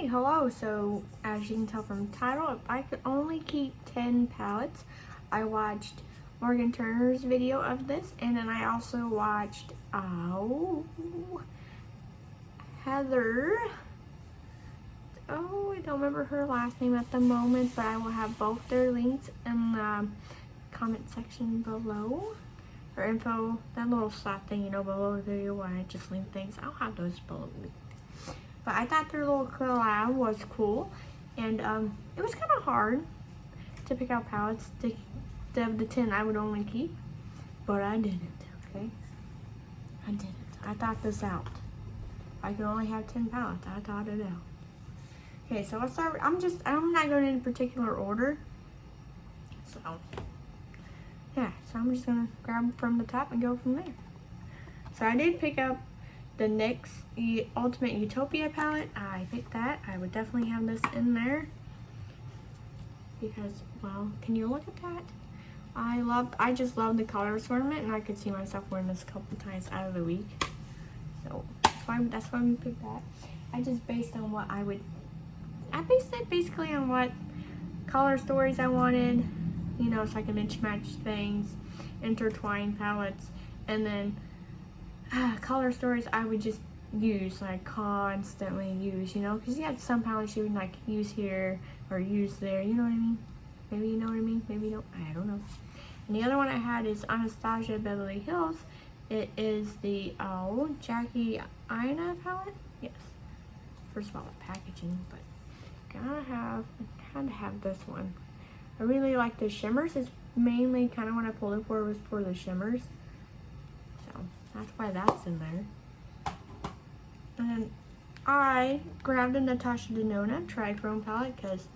Hey, hello. So, as you can tell from the title, if I could only keep 10 palettes, I watched Morgan Turner's video of this, and then I also watched, Heather. I don't remember her last name at the moment, but I will have both their links in the comment section below. Or info, that little slot thing, below the video where I just link things. I'll have those below. But I thought their little collab was cool, and it was kind of hard to pick out palettes of the 10 I would only keep, but I didn't, okay? I didn't. I thought this out. If I could only have 10 palettes, I thought it out. Okay, so let's start. I'm not going in particular order. So, yeah, so I'm just going to grab from the top and go from there. So I did pick up the NYX Ultimate Utopia palette. I picked that. I would definitely have this in there because, well, can you look at that? I just love the color assortment, and I could see myself wearing this a couple times out of the week. So that's why we picked that. I just based on what I based it basically on what color stories I wanted, so I can match things, intertwine palettes, and then color stories I would just use, like constantly use, because you have some palettes you would use here or use there, you know what I mean? Maybe you know what I mean, maybe you don't, I don't know. And the other one I had is Anastasia Beverly Hills. It is the Jackie Aina palette. Yes. First of all, the packaging, but had to have this one. I really like the shimmers. It's mainly kind of what I pulled it for was for the shimmers. So that's why that's in there. And then I grabbed a Natasha Denona Trichrome palette because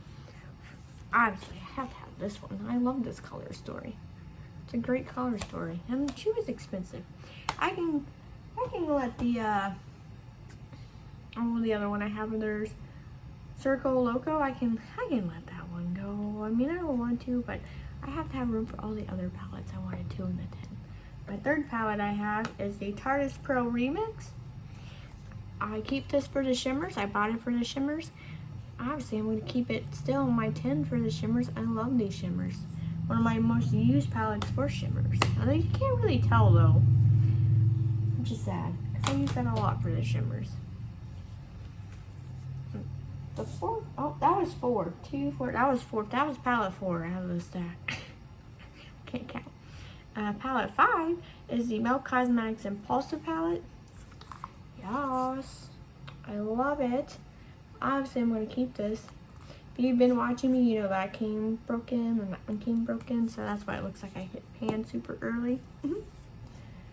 obviously I have to have this one. I love this color story. It's a great color story, and she was expensive. I can let the the other one I have, there's Circo Loco. I can let that one go. I mean, I don't want to, but I have to have room for all the other palettes I wanted to in the 10. My third palette I have is the Tardis Pro Remix. I keep this for the shimmers. I bought it for the shimmers. Obviously, I'm going to keep it still in my 10 for the shimmers. I love these shimmers. One of my most used palettes for shimmers. I think you can't really tell though, which is sad, because I use that a lot for the shimmers. The fourth, that was 4. 2, 4, that was 4. That was palette 4 out of the stack. Can't count. Palette 5 is the Milk Cosmetics Impulsive palette. Yes, I love it. Obviously, I'm going to keep this. If you've been watching me, you know that came broken and that one came broken, so that's why it looks like I hit pan super early.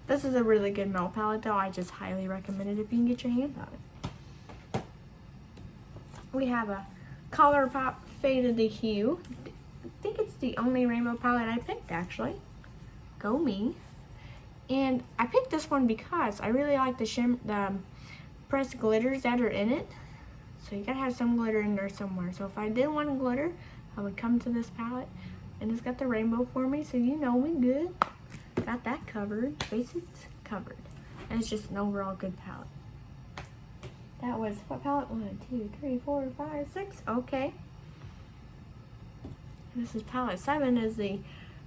This is a really good melt palette, though. I just highly recommend it if you can get your hands on it. We have a ColourPop Fade of the Hue. I think it's the only rainbow palette I picked, actually. Go me. And I picked this one because I really like the pressed glitters that are in it. So you gotta have some glitter in there somewhere. So if I did want glitter, I would come to this palette. And it's got the rainbow for me, so we good. Got that covered. Basics covered. And it's just an overall good palette. That was, what palette? 1, 2, 3, 4, 5, 6. Okay. And this is palette 7, is the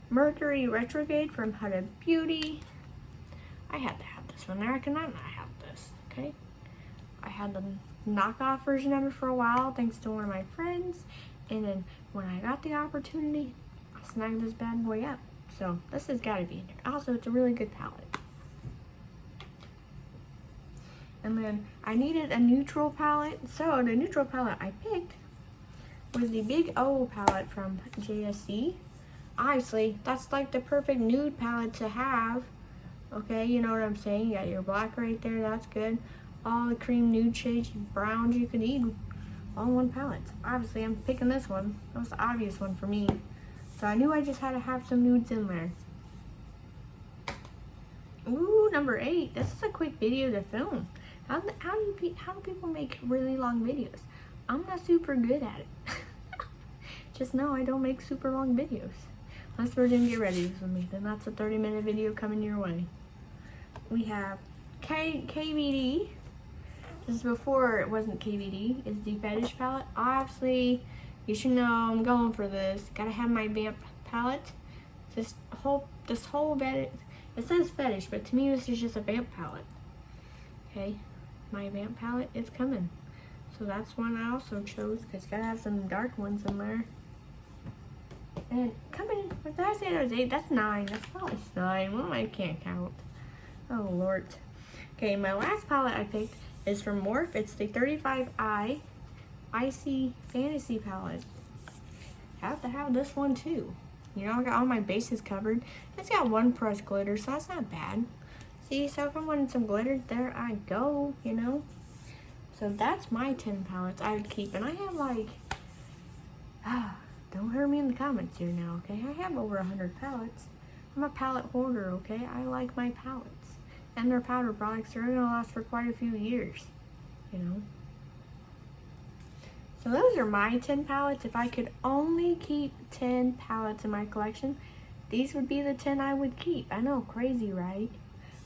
Mercury Retrograde from Huda Beauty. I had to have this one there. I cannot not have this, okay? I had the knockoff version of it for a while, thanks to one of my friends. And then when I got the opportunity, I snagged this bad boy up. So this has got to be in there. Also, it's a really good palette. And then I needed a neutral palette. So the neutral palette I picked was the Big O palette from JSC. Obviously, that's like the perfect nude palette to have. Okay, you know what I'm saying? You got your black right there, that's good. All the cream nude shades, browns you could eat, all in one palette. Obviously, I'm picking this one. That was the obvious one for me. So I knew I just had to have some nudes in there. Ooh, number 8. This is a quick video to film. How do people make really long videos? I'm not super good at it. Just know I don't make super long videos. Unless we're gonna get ready with me, then that's a 30-minute video coming your way. We have KVD This is before it wasn't KVD. It's the Fetish palette. Obviously, you should know I'm going for this. Gotta have my vamp palette. This whole bed, it says Fetish, but to me this is just a vamp palette. Okay, my vamp palette is coming. So that's one I also chose because gotta have some dark ones in there. And coming, what did I say that was 8? That's 9. That's probably 9. Well, I can't count. Oh, Lord. Okay, my last palette I picked is from Morphe. It's the 35i Icy Fantasy palette. Have to have this one too. You know, I got all my bases covered. It's got one pressed glitter, so that's not bad. See, so if I wanted some glitter, there I go, you know. So that's my 10 palettes I would keep. And I have like, don't hurt me in the comments here now, okay? I have over 100 palettes. I'm a palette hoarder, okay? I like my palettes. And their powder products are gonna last for quite a few years, you know. So those are my 10 palettes. If I could only keep 10 palettes in my collection, these would be the 10 I would keep. I know, crazy, right?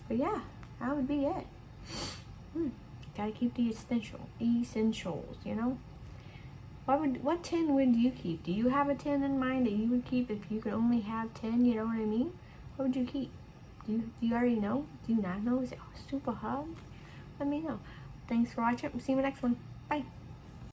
But yeah, that would be it. Gotta keep the essentials, you know? What 10 would you keep? Do you have a 10 in mind that you would keep if you could only have 10, you know what I mean? What would you keep? Do you already know? Do you not know? Is it super hard? Let me know. Thanks for watching. See you in the next one. Bye.